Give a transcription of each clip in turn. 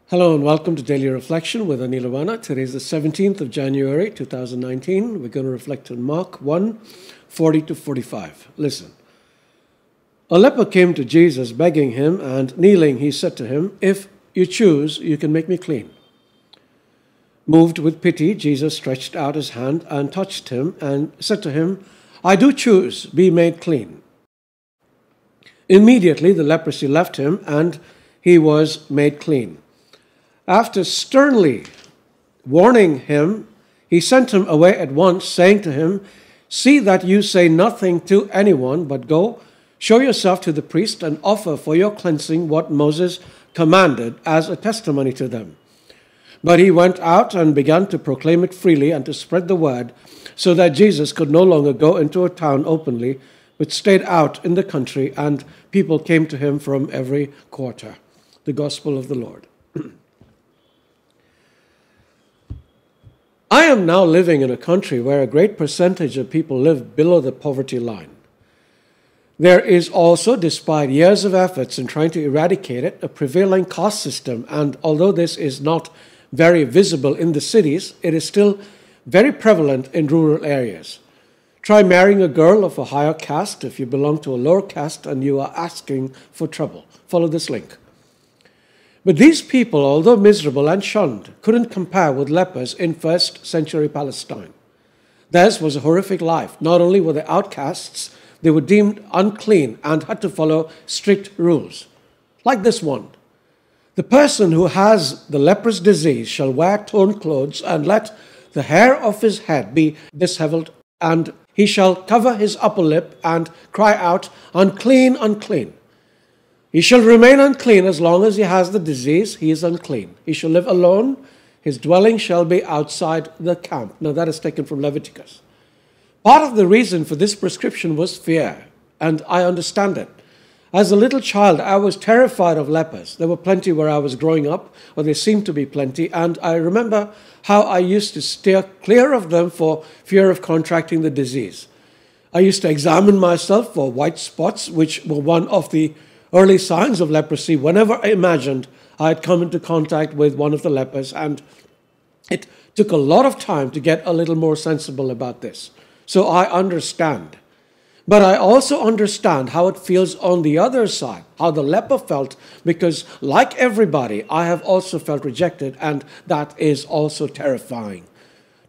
Hello and welcome to Daily Reflection with Aneel Aranha. Today is the 17th of January 2019. We're going to reflect on Mark 1:40-45. Listen. A leper came to Jesus begging him, and kneeling he said to him, "If you choose, you can make me clean." Moved with pity, Jesus stretched out his hand and touched him and said to him, "I do choose, be made clean." Immediately the leprosy left him and he was made clean. After sternly warning him, he sent him away at once, saying to him, "See that you say nothing to anyone, but go, show yourself to the priest, and offer for your cleansing what Moses commanded as a testimony to them." But he went out and began to proclaim it freely and to spread the word, so that Jesus could no longer go into a town openly, but stayed out in the country, and people came to him from every quarter. The Gospel of the Lord. I am now living in a country where a great percentage of people live below the poverty line. There is also, despite years of efforts in trying to eradicate it, a prevailing caste system, and although this is not very visible in the cities, it is still very prevalent in rural areas. Try marrying a girl of a higher caste if you belong to a lower caste and you are asking for trouble. Follow this link. But these people, although miserable and shunned, couldn't compare with lepers in first century Palestine. Theirs was a horrific life. Not only were they outcasts, they were deemed unclean and had to follow strict rules. Like this one. The person who has the leprous disease shall wear torn clothes and let the hair of his head be disheveled, and he shall cover his upper lip and cry out, "Unclean, unclean." He shall remain unclean as long as he has the disease. He is unclean. He shall live alone. His dwelling shall be outside the camp. Now that is taken from Leviticus. Part of the reason for this prescription was fear, and I understand it. As a little child, I was terrified of lepers. There were plenty where I was growing up, or there seemed to be plenty, and I remember how I used to steer clear of them for fear of contracting the disease. I used to examine myself for white spots, which were one of the early signs of leprosy whenever I imagined I had come into contact with one of the lepers, and it took a lot of time to get a little more sensible about this. So I understand. But I also understand how it feels on the other side, how the leper felt, because like everybody, I have also felt rejected, and that is also terrifying.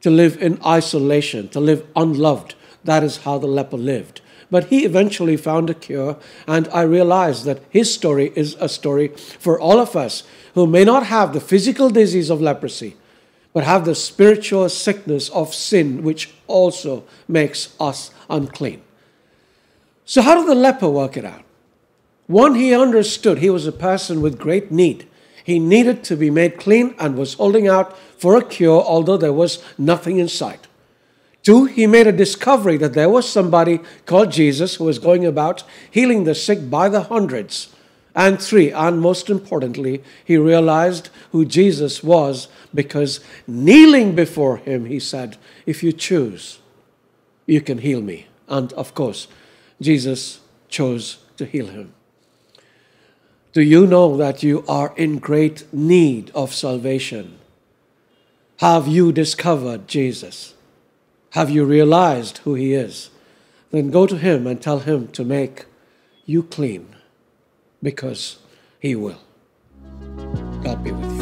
To live in isolation, to live unloved, that is how the leper lived. But he eventually found a cure, and I realized that his story is a story for all of us who may not have the physical disease of leprosy, but have the spiritual sickness of sin, which also makes us unclean. So how did the leper work it out? One, he understood he was a person with great need. He needed to be made clean and was holding out for a cure, although there was nothing in sight. Two, he made a discovery that there was somebody called Jesus who was going about healing the sick by the hundreds. And three, and most importantly, he realized who Jesus was, because kneeling before him, he said, "If you choose, you can heal me." And of course, Jesus chose to heal him. Do you know that you are in great need of salvation? Have you discovered Jesus? Have you realized who he is? Then go to him and tell him to make you clean, because he will. God be with you.